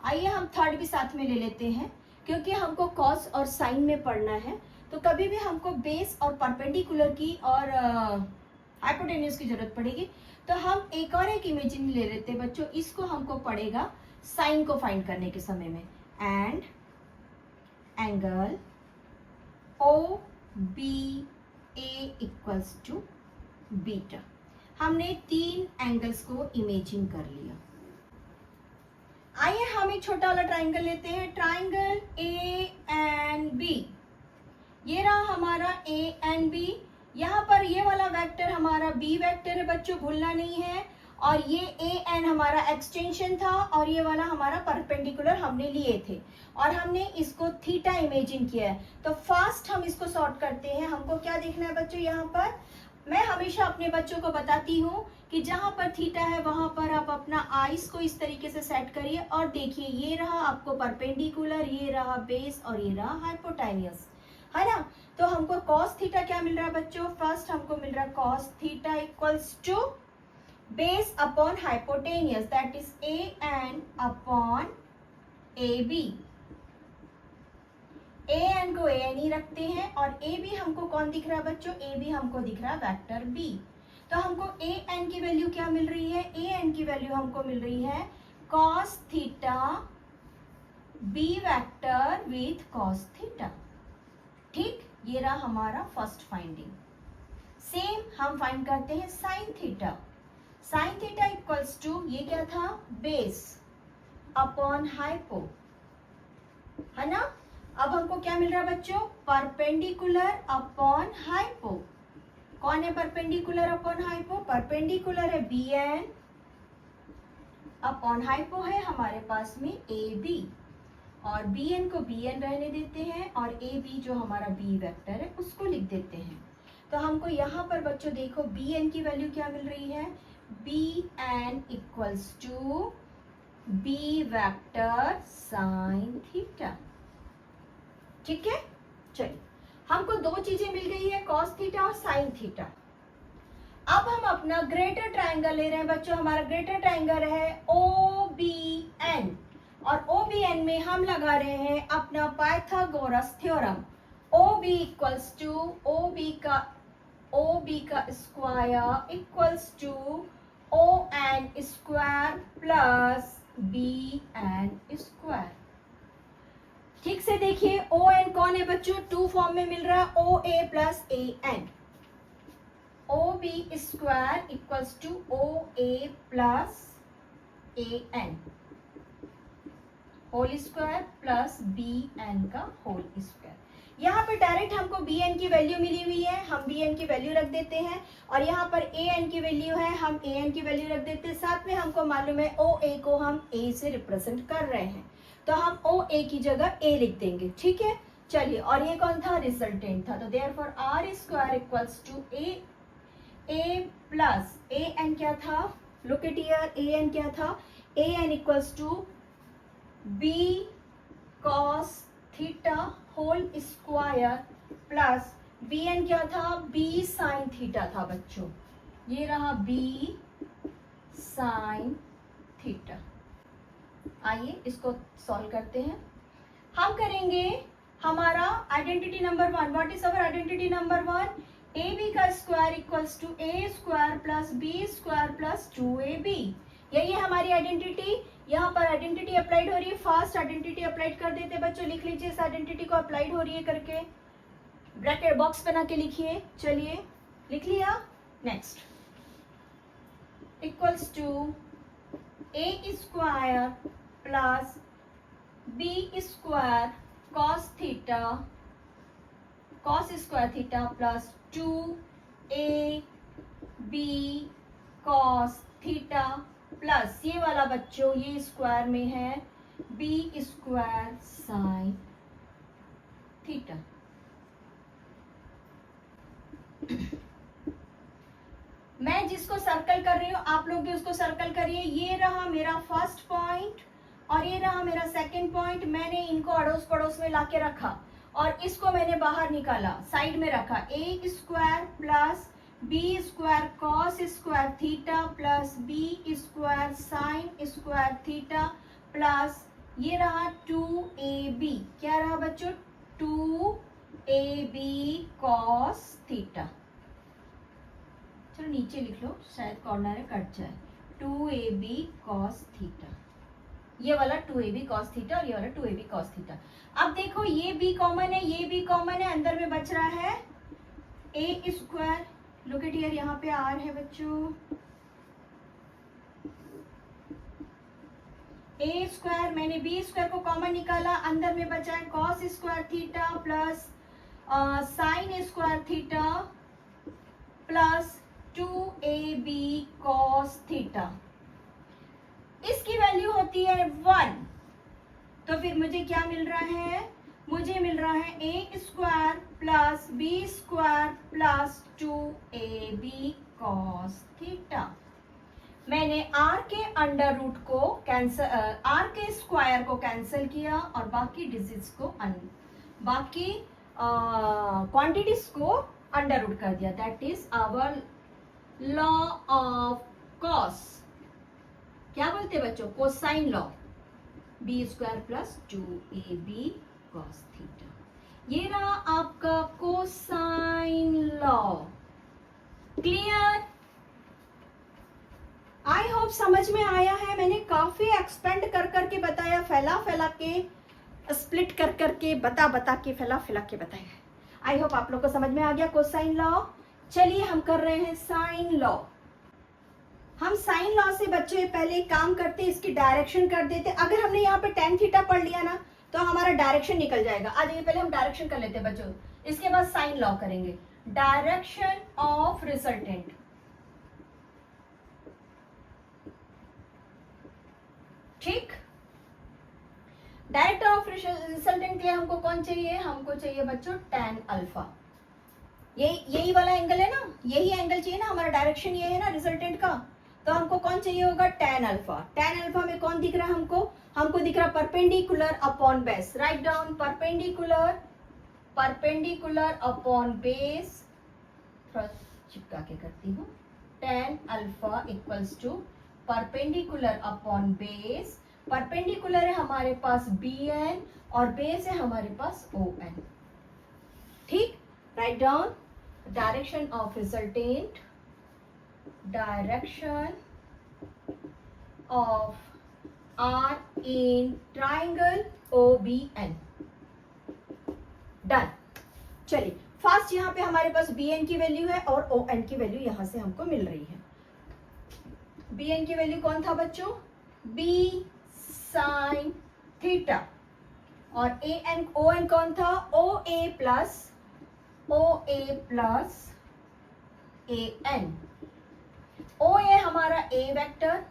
आइए हम थर्ड भी साथ में ले लेते हैं, क्योंकि हमको कॉस और साइन में पढ़ना है, तो कभी भी हमको बेस और परपेंडिकुलर की और हाइपोटेन्यूज की जरूरत पड़ेगी। तो हम एक और एक इमेजिन ले लेते हैं बच्चों, इसको हमको पड़ेगा साइन को फाइंड करने के समय में। And angle O B A equals to beta. हमने तीन एंगल्स को इमेजिन कर लिया। आइए हम एक छोटा वाला ट्राइंगल लेते हैं, ट्राइंगल ए एंड बी। ये रहा हमारा ए एंड बी, यहाँ पर ये वाला वेक्टर हमारा बी वेक्टर है बच्चों, भूलना नहीं है, और ये ए एन हमारा एक्सटेंशन था और ये वाला हमारा परपेंडिकुलर हमने लिए थे और हमने इसको थीटा इमेजिन किया है। तो फास्ट हम इसको सॉर्ट करते हैं। हमको क्या देखना है बच्चों, यहाँ पर मैं हमेशा अपने बच्चों को बताती हूँ कि जहां पर थीटा है वहां पर आप अपना आइस को इस तरीके से सेट करिए और देखिए, ये रहा आपको परपेंडिकुलर, ये रहा बेस और ये रहा हाइपोटेन्यूज, है ना। तो हमको cos थीटा क्या मिल रहा है बच्चों, फर्स्ट हमको मिल रहा है cos theta equals to base upon hypotenuse, that is A N upon A B. A N को ए एन ही रखते हैं और ए बी हमको कौन दिख रहा है बच्चों, ए बी हमको दिख रहा है वेक्टर बी। तो हमको ए एन की वैल्यू क्या मिल रही है, ए एन की वैल्यू हमको मिल रही है cos theta B vector with cos theta. ठीक, ये रहा हमारा फर्स्ट फाइंडिंग। सेम हम फाइंड करते हैं sine theta. Sine theta equals to, ये क्या था, बेस अपॉन हाइपो, है ना। अब हमको क्या मिल रहा है बच्चों, परपेंडिकुलर अपॉन हाइपो। कौन है परपेंडिकुलर अपॉन हाइपो, परपेंडिकुलर है बी एन अपॉन हाइपो है हमारे पास में ए बी, और बी एन को बी एन रहने देते हैं और ए बी जो हमारा बी वेक्टर है उसको लिख देते हैं। तो हमको यहाँ पर बच्चों देखो बी एन की वैल्यू क्या मिल रही है, B N equals to B vector sine theta. ठीक है, चलिए हमको दो चीजें मिल गई है, cos थीटा और साइन थीटा। अब हम अपना ग्रेटर ट्राइंगल ले रहे हैं बच्चों, हमारा ग्रेटर ट्राइंगल है ओ बी एन और ओ बी एन में हम लगा रहे हैं अपना Pythagoras theorem. O B equals to O B का square equals to O N square plus B N square. ठीक से देखिए, ओ एन कौन है बच्चों, टू फॉर्म में मिल रहा है, O A plus A N. O B square equals to O A plus A N whole square plus B N का होल स्क्वायर। यहाँ पर डायरेक्ट हमको बी एन की वैल्यू मिली हुई है, हम बी एन की वैल्यू रख देते हैं, और यहाँ पर ए एन की वैल्यू है, हम ए एन की वैल्यू रख देते हैं। साथ में हमको मालूम है ओ ए को हम ए से रिप्रेजेंट कर रहे हैं, तो हम ओ ए की जगह ए लिख देंगे। ठीक है, चलिए, और ये कौन था, रिजल्टेंट था, तो therefore R square equals to A plus A N क्या था, look at here, A N क्या था, A N equals to B cos theta whole square plus B N क्या था, बी साइन थीटा था बच्चों, ये रहा बी साइन थीटा। आइए इसको सॉल्व करते हैं। हम करेंगे हमारा identity number 1। What is our identity number 1, A B का square equals to A square plus B square plus 2ab। यही है हमारी आइडेंटिटी। यहाँ पर आइडेंटिटी अप्लाइड हो रही है, फास्ट आइडेंटिटी अप्लाइड कर देते बच्चों, लिख लीजिए इस आइडेंटिटी को अप्लाइड हो रही है करके, ब्रैकेट बॉक्स बना के लिखिए। चलिए लिख लिया। Next equals to A square plus B square cos square theta plus 2ab cos theta plus ये वाला बच्चों ये स्क्वायर में है बी स्क्वायर साइन थीटा। मैं जिसको सर्कल कर रही हूं आप लोग भी उसको सर्कल करिए। ये रहा मेरा फर्स्ट पॉइंट और ये रहा मेरा सेकंड पॉइंट। मैंने इनको अड़ोस पड़ोस में लाके रखा और इसको मैंने बाहर निकाला, साइड में रखा। A square plus B square cos square theta plus B square sine square theta plus ये रहा 2ab। क्या रहा बच्चों? 2ab cos theta. चलो नीचे लिख लो, शायद कॉर्नर में कट जाए। 2ab कॉस थीटा, ये वाला 2ab कॉस थीटा और ये वाला 2ab कॉस थीटा। अब देखो ये b कॉमन है, ये b कॉमन है, अंदर में बच रहा है a square. Look at here, यहाँ पे r है बच्चों। a स्क्वायर, मैंने b स्क्वायर को कॉमन निकाला, अंदर में बचा है cos square theta plus sign square theta plus 2ab cos theta. इसकी वैल्यू होती है 1, तो फिर मुझे क्या मिल रहा है? मुझे मिल रहा है A square plus B square plus 2ab cos theta. मैंने r के अंडर रूट को कैंसल, r के स्क्वायर को कैंसिल किया और बाकी डिजिट्स को बाकी क्वांटिटीज को अंडर रूट कर दिया। That is our law of cos. क्या बोलते हैं बच्चों? Cosine law. B square plus 2ab cos theta, ये रहा आपका cosine law. Clear? I hope समझ में आया है। मैंने काफी एक्सपेंड कर करके बताया, फैला फैला के, स्प्लिट कर करके, बता के, फैला फैला के बताया। आई होप आप लोग को समझ में आ गया कोसाइन लॉ। चलिए हम कर रहे हैं साइन लॉ। हम साइन लॉ से बच्चों पहले काम करते, इसकी डायरेक्शन कर देते। अगर हमने यहाँ पे tan थीटा पढ़ लिया ना तो हमारा डायरेक्शन निकल जाएगा। आ जाइए, पहले हम डायरेक्शन कर लेते हैं बच्चों, इसके बाद साइन लॉ करेंगे। डायरेक्शन ऑफ रिजल्टेंट, ठीक। डायरेक्ट ऑफ रिजल्टेंट के लिए हमको कौन चाहिए? हमको चाहिए बच्चों tan अल्फा। यही वाला एंगल है ना, यही एंगल चाहिए ना, हमारा डायरेक्शन ये है ना रिजल्टेंट का। तो हमको कौन चाहिए होगा? tan alpha. tan अल्फा में कौन दिख रहा है हमको? हमको दिख रहा perpendicular upon base. Right down perpendicular upon base. थोड़ा चिपका के करती हूँ। tan alpha equals to perpendicular upon base. Perpendicular है हमारे पास bn और बेस है हमारे पास on। ठीक। Right down direction of resultant, direction of R in triangle OBN। Done. चलिए फास्ट, यहाँ पे हमारे पास BN की वैल्यू है और ON की वैल्यू यहां से हमको मिल रही है। BN की वैल्यू कौन था बच्चों? B sin theta. और ON कौन था? OA plus AN। ओ ए हमारा ए वेक्टर,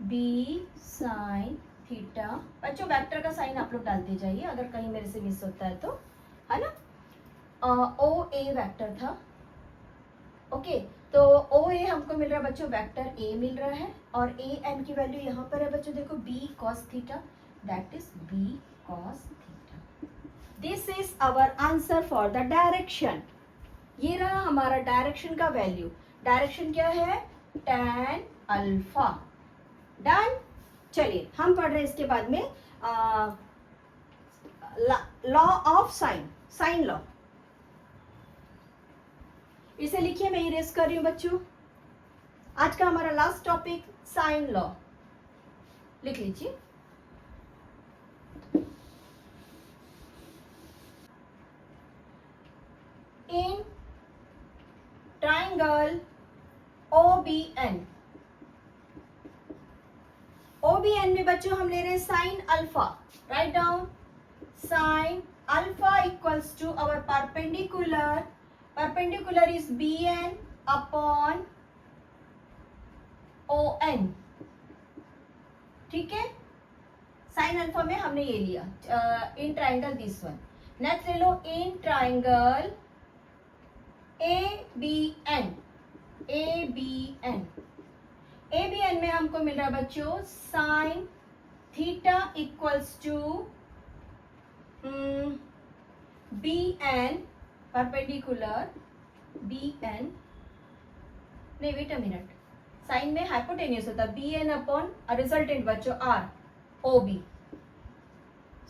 बी साइन थीटा। बच्चों वेक्टर का साइन आप लोग डालते जाइए अगर कहीं मेरे से मिस होता है तो, है ना। ओ ए वेक्टर था। ओके, तो ओ ए हमको मिल रहा है बच्चों, वेक्टर ए मिल रहा है और ए एन की वैल्यू यहाँ पर है बच्चों, देखो B cos theta, that is B cos theta. This is our answer for the direction. ये रहा हमारा डायरेक्शन का वैल्यू। डायरेक्शन क्या है? tan alpha. डन। चलिए हम पढ़ रहे हैं इसके बाद में लॉ ऑफ साइन लॉ। इसे लिखिए, मैं इरेज कर रही हूं बच्चों। आज का हमारा लास्ट टॉपिक साइन लॉ। लिख लीजिए। इन ट्राइंगल OBN, OBN में बच्चों हम ले रहे हैं sine alpha. Right down sine alpha equals to our perpendicular is BN upon ON। ठीक है, साइन अल्फा में हमने ये लिया in triangle this one. Next ले लो इन ट्राइंगल ABN में हमको मिल रहा है बच्चों sine theta equals to BN perpendicular BN, नहीं वेट अ मिनट, साइन में हाइपोटेन्यूस होता है BN अपॉन रिजल्टेंट बच्चों R OB,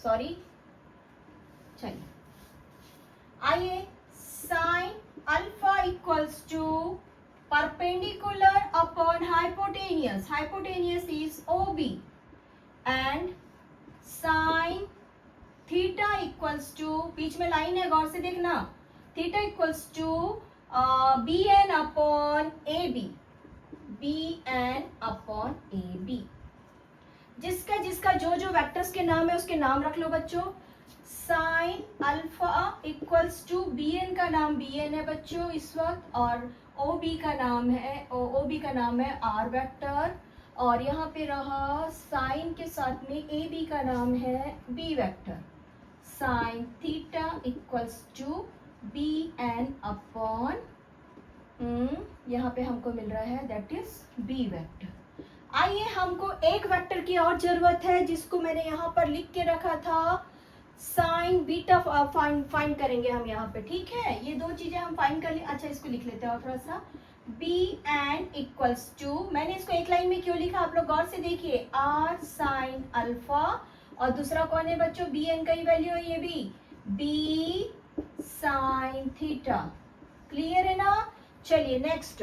सॉरी। चलिए आइए, sine alpha equals to perpendicular upon hypotenuse is OB and sine theta equals to, बीच में लाइन है गौर से देखना, theta equals to BN upon AB, BN upon AB। जिसका जो वेक्टर्स के नाम है उसके नाम रख लो बच्चों। Sine alpha equals to BN का नाम BN है बच्चों इस वक्त, और OB का नाम है R वेक्टर, और यहाँ पे रहा साइन के साथ में AB का नाम है B vector. Sine theta equals to BN upon यहाँ पे हमको मिल रहा है दैट इज B वेक्टर। आइए, हमको एक वेक्टर की और जरूरत है जिसको मैंने यहाँ पर लिख के रखा था, साइन बीटा फाइंड करेंगे हम यहाँ पे। ठीक है, ये दो चीजें हम फाइंड कर लें। अच्छा, इसको लिख लेते हैं और थोड़ा सा, BN इक्वल्स टू, मैंने इसको एक लाइन में क्यों लिखा आप लोग गौर से देखिए, R साइन अल्फा, और दूसरा कौन है बच्चों, BN का ही वैल्यू है ये भी, B साइन थीटा। क्लियर है ना। चलिए नेक्स्ट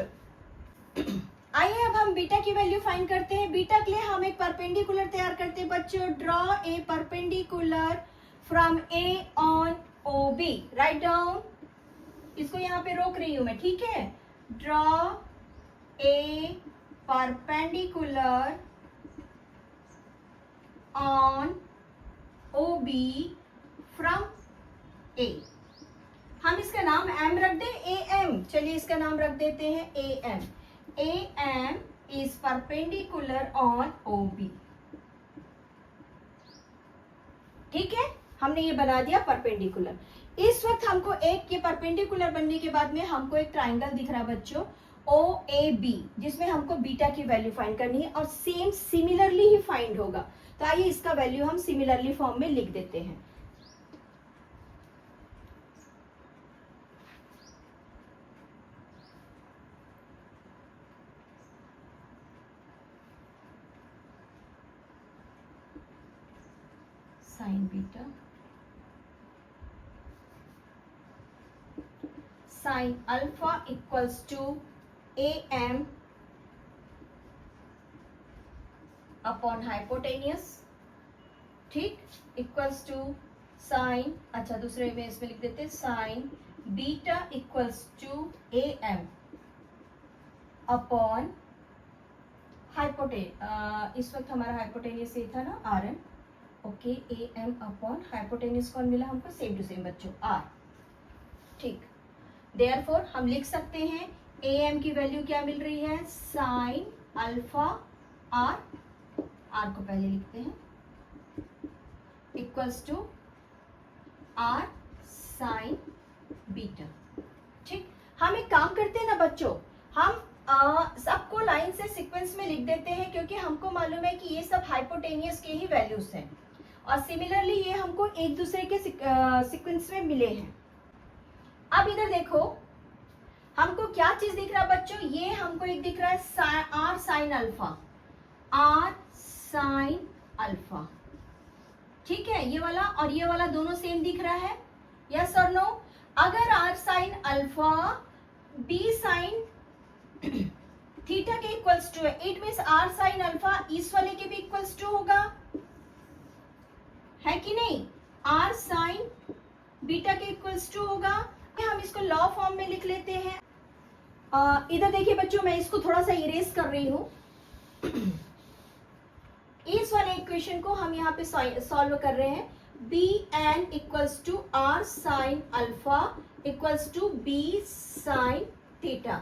आइए, अब हम बीटा की वैल्यू फाइंड करते हैं। बीटा के लिए हम एक परपेंडिकुलर तैयार करते हैं बच्चों। Draw a perpendicular from A on OB। Write down, इसको यहाँ पे रोक रही हूं मैं, ठीक है। Draw a perpendicular on OB from A। हम इसका नाम M रख दें, AM। चलिए इसका नाम रख देते हैं AM। AM is perpendicular on OB। ठीक है, हमने ये बना दिया परपेंडिकुलर। इस वक्त हमको एक के परपेंडिकुलर बनने के बाद में हमको एक ट्राइंगल दिख रहा है बच्चों OAB, जिसमें हमको बीटा की वैल्यू फाइंड करनी है और सेम सिमिलरली ही फाइंड होगा। तो आइए इसका वैल्यू हम सिमिलरली फॉर्म में लिख देते हैं। Sine beta, sine alpha equals to AM upon hypotenuse, ठीक, इक्वल्स टू साइन, अच्छा दूसरे में इसमें लिख देते हैं sine beta equals to AM upon इस वक्त हमारा हाइपोटेनियस ये था ना RN। Okay, AM upon hypotenuse कौन मिला हमको, सेम टू सेम बच्चों R। ठीक, देयरफॉर हम लिख सकते हैं AM की वैल्यू क्या मिल रही है, साइन अल्फा R, R को पहले लिखते हैं, equals to R sine beta. ठीक, हम एक काम करते हैं ना बच्चों, हम सबको लाइन से सीक्वेंस में लिख देते हैं, क्योंकि हमको मालूम है कि ये सब हाइपोटेनियस के ही वैल्यूज हैं और सिमिलरली ये हमको एक दूसरे के सीक्वेंस में मिले हैं। अब इधर देखो, हमको क्या चीज दिख रहा है बच्चों, ये हमको एक दिख रहा है R sine alpha, R sine alpha. ठीक है, ये वाला और ये वाला दोनों सेम दिख रहा है, यस और नो। अगर R sine alpha B sine theta के इक्वल्स टू है, it means R sine alpha इस वाले के भी इक्वल्स टू होगा, है कि नहीं? आर साइन बीटा के इक्वल्स टू होगा। हम इसको लॉ फॉर्म में लिख लेते हैं। इधर देखिए बच्चों, मैं इसको थोड़ा सा इरेज कर रही हूं। इस वाले इक्वेशन को हम यहाँ पे सॉल्व कर रहे हैं। B N equals to R sine alpha equals to B sine theta.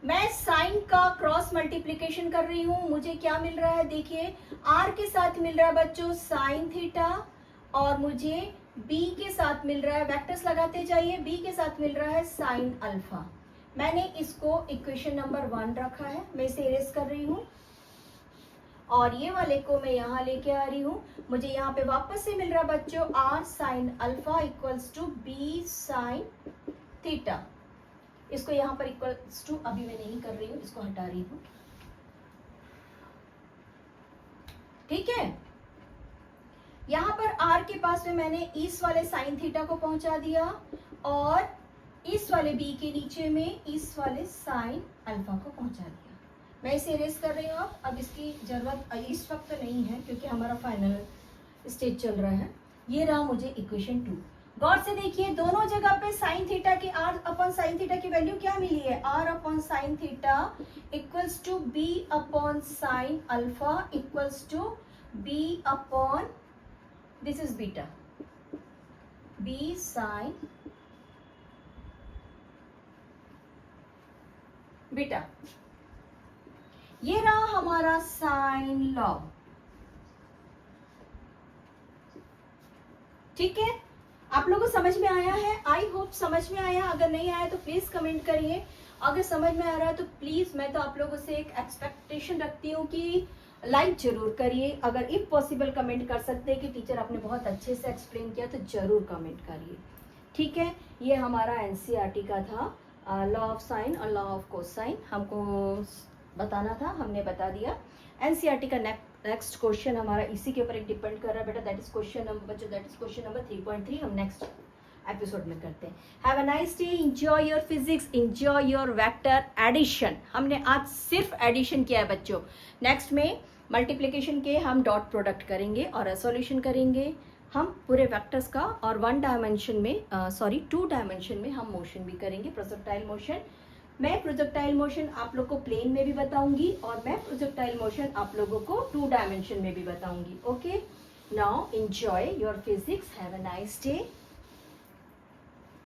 मैं साइन का क्रॉस मल्टीप्लीकेशन कर रही हूं। मुझे क्या मिल रहा है देखिए, आर के साथ मिल रहा है बच्चों साइन थीटा, और मुझे बी के साथ मिल रहा है, वेक्टर्स लगाते जाइए, बी के साथ मिल रहा है साइन अल्फा। मैंने इसको इक्वेशन नंबर 1 रखा है, मैं इसे इरेज कर रही हूं, और ये वाले को मैं यहाँ लेके आ रही हूँ। मुझे यहाँ पे वापस से मिल रहा है बच्चों R sine alpha equals to B sine theta. इसको यहाँ पर इक्वल्स टू अभी मैं नहीं कर रही हूँ, इसको हटा रही हूँ, ठीक है। यहाँ पर आर के पास में मैंने इस वाले साइन थीटा को पहुंचा दिया, और इस वाले बी के नीचे में इस वाले साइन अल्फा को पहुंचा दिया। मैं इसे इरेज कर रही हूँ। अब इसकी जरूरत इस वक्त तो नहीं है क्योंकि हमारा फाइनल स्टेज चल रहा है। ये रहा मुझे इक्वेशन 2। गौर से देखिए, दोनों जगह पे साइन थीटा की आर अपॉन साइन थीटा की वैल्यू क्या मिली है, R upon sine theta equals to B upon sine alpha equals to B upon, this is beta, B sine beta. ये रहा हमारा साइन लॉ, ठीक है। आप लोगों को समझ में आया है? आई होप समझ में आया। अगर नहीं आया तो प्लीज कमेंट करिए। अगर समझ में आ रहा है तो प्लीज, मैं तो आप लोगों से एक एक्सपेक्टेशन रखती हूँ कि लाइक जरूर करिए। अगर इफ पॉसिबल कमेंट कर सकते हैं कि टीचर आपने बहुत अच्छे से एक्सप्लेन किया, तो जरूर कमेंट करिए, ठीक है। ये हमारा एनसीईआरटी का था, लॉ ऑफ साइन और लॉ ऑफ कोसाइन हमको बताना था, हमने बता दिया। एनसीईआरटी का नेक्स्ट क्वेश्चन हमारा इसी के ऊपर एक डिपेंड कर रहा है बेटा, दैट इज क्वेश्चन नंबर बच्चों, दैट इज क्वेश्चन नंबर 3.3 हम नेक्स्ट एपिसोड में करते हैं। Have a nice day, enjoy your physics, enjoy your vector addition. हमने आज सिर्फ एडिशन किया है बच्चों। नेक्स्ट में मल्टीप्लिकेशन के हम डॉट प्रोडक्ट करेंगे और सॉल्यूशन करेंगे हम पूरे वेक्टर्स का, और 1 डायमेंशन में 2 डायमेंशन में हम मोशन भी करेंगे, प्रोजेक्टाइल मोशन। मैं प्रोजेक्टाइल मोशन आप लोग को प्लेन में भी बताऊंगी, और मैं प्रोजेक्टाइल मोशन आप लोगों को 2 डायमेंशन में भी बताऊंगी। Okay, now enjoy your physics, have a nice day.